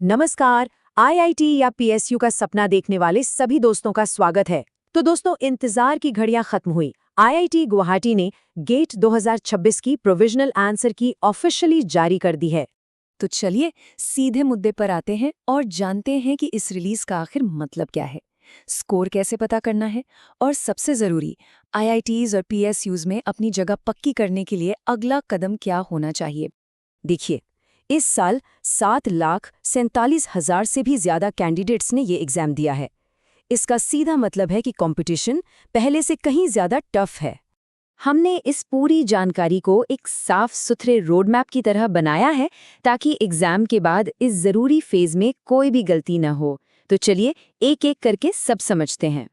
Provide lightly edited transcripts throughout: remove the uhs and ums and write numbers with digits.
नमस्कार। आईआईटी या पीएसयू का सपना देखने वाले सभी दोस्तों का स्वागत है। तो दोस्तों, इंतजार की घड़ियां खत्म हुई। आईआईटी गुवाहाटी ने गेट 2026 की प्रोविजनल आंसर की ऑफिशियली जारी कर दी है। तो चलिए सीधे मुद्दे पर आते हैं और जानते हैं कि इस रिलीज का आखिर मतलब क्या है, स्कोर कैसे पता करना है और सबसे जरूरी आईआईटीज और पीएसयूज में अपनी जगह पक्की करने के लिए अगला कदम क्या होना चाहिए। देखिए, इस साल 7,47,000 से भी ज्यादा कैंडिडेट्स ने ये एग्जाम दिया है। इसका सीधा मतलब है कि कंपटीशन पहले से कहीं ज्यादा टफ है। हमने इस पूरी जानकारी को एक साफ सुथरे रोड मैप की तरह बनाया है ताकि एग्जाम के बाद इस जरूरी फेज में कोई भी गलती न हो। तो चलिए एक एक करके सब समझते हैं।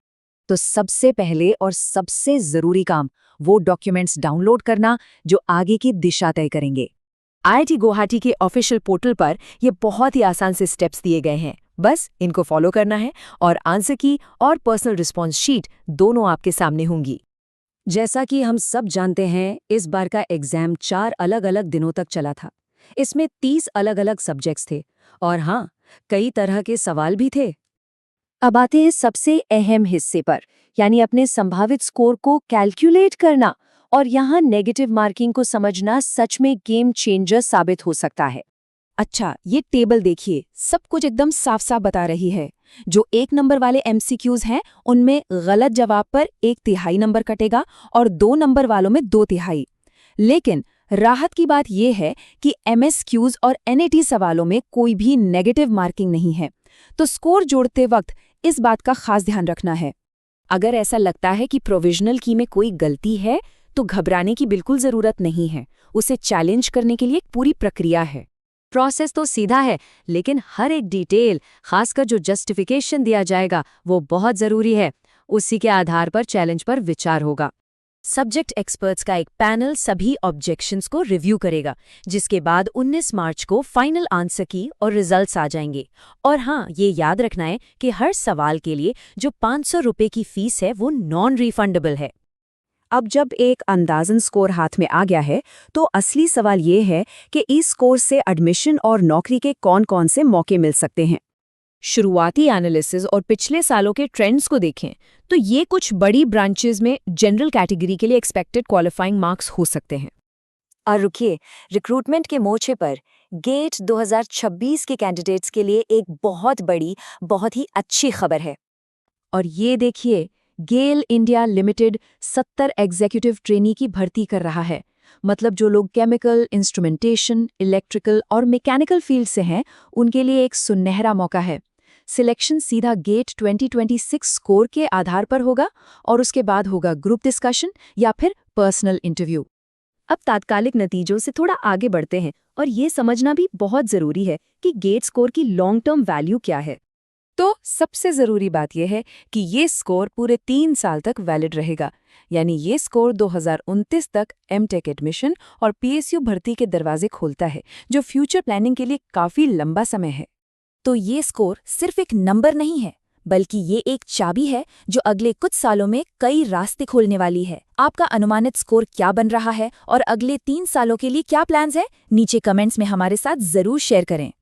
तो सबसे पहले और सबसे जरूरी काम वो डॉक्यूमेंट्स डाउनलोड करना जो आगे की दिशा तय करेंगे। आईआईटी गुवाहाटी के ऑफिशियल पोर्टल पर ये बहुत ही आसान से स्टेप्स दिए गए हैं, बस इनको फॉलो करना है और आंसर की और पर्सनल रिस्पॉन्स शीट दोनों आपके सामने होंगी। जैसा कि हम सब जानते हैं, इस बार का एग्जाम 4 अलग-अलग दिनों तक चला था। इसमें 30 अलग-अलग सब्जेक्ट्स थे और हाँ, कई तरह के सवाल भी थे। अब आते हैं सबसे अहम हिस्से पर, यानी अपने संभावित स्कोर को कैलकुलेट करना। और यहाँ नेगेटिव मार्किंग को समझना सच में गेम चेंजर साबित हो सकता है। अच्छा, ये टेबल देखिए, सब कुछ एकदम साफ साफ बता रही है। जो 1 नंबर वाले एमसीक्यूज हैं, उनमें गलत जवाब पर 1/3 नंबर कटेगा और 2 नंबर वालों में 2/3। लेकिन राहत की बात यह है कि एमएसक्यूज और एनएटी सवालों में कोई भी नेगेटिव मार्किंग नहीं है। तो स्कोर जोड़ते वक्त इस बात का खास ध्यान रखना है। अगर ऐसा लगता है कि प्रोविजनल की में कोई गलती है, तो घबराने की बिल्कुल जरूरत नहीं है। उसे चैलेंज करने के लिए एक पूरी प्रक्रिया है। प्रोसेस तो सीधा है, लेकिन हर एक डिटेल, खासकर जो जस्टिफिकेशन दिया जाएगा, वो बहुत जरूरी है। उसी के आधार पर चैलेंज पर विचार होगा। सब्जेक्ट एक्सपर्ट्स का एक पैनल सभी ऑब्जेक्शंस को रिव्यू करेगा, जिसके बाद 19 मार्च को फाइनल आंसर की और रिजल्ट्स आ जाएंगे। और हाँ, ये याद रखना है कि हर सवाल के लिए जो 500 रुपये की फीस है, वो नॉन रिफंडेबल है। अब जब एक अंदाजन स्कोर हाथ में आ गया है, तो असली सवाल ये है कि इस स्कोर से एडमिशन और नौकरी के कौन-कौन से मौके मिल सकते हैं। शुरुआती एनालिसिस और पिछले सालों के ट्रेंड्स को देखें तो ये कुछ बड़ी ब्रांचेस में जनरल कैटेगरी के लिए एक्सपेक्टेड क्वालिफाइंग मार्क्स हो सकते हैं। और रुकिए, रिक्रूटमेंट के मोर्चे पर गेट 2026 के कैंडिडेट्स के लिए एक बहुत बड़ी, बहुत ही अच्छी खबर है। और ये देखिए, गेल इंडिया लिमिटेड 70 एग्जीक्यूटिव ट्रेनी की भर्ती कर रहा है। मतलब जो लोग केमिकल, इंस्ट्रूमेंटेशन, इलेक्ट्रिकल और मैकेनिकल फील्ड से हैं, उनके लिए एक सुनहरा मौका है। सिलेक्शन सीधा गेट 2026 स्कोर के आधार पर होगा और उसके बाद होगा ग्रुप डिस्कशन या फिर पर्सनल इंटरव्यू। अब तात्कालिक नतीजों से थोड़ा आगे बढ़ते हैं और ये समझना भी बहुत जरूरी है कि गेट स्कोर की लॉन्ग टर्म वैल्यू क्या है। तो सबसे ज़रूरी बात यह है कि ये स्कोर पूरे 3 साल तक वैलिड रहेगा, यानी ये स्कोर 2029 तक एमटेक एडमिशन और पीएसयू भर्ती के दरवाजे खोलता है, जो फ्यूचर प्लानिंग के लिए काफ़ी लंबा समय है। तो ये स्कोर सिर्फ एक नंबर नहीं है, बल्कि ये एक चाबी है जो अगले कुछ सालों में कई रास्ते खोलने वाली है। आपका अनुमानित स्कोर क्या बन रहा है और अगले 3 सालों के लिए क्या प्लान्स है? नीचे कमेंट्स में हमारे साथ जरूर शेयर करें।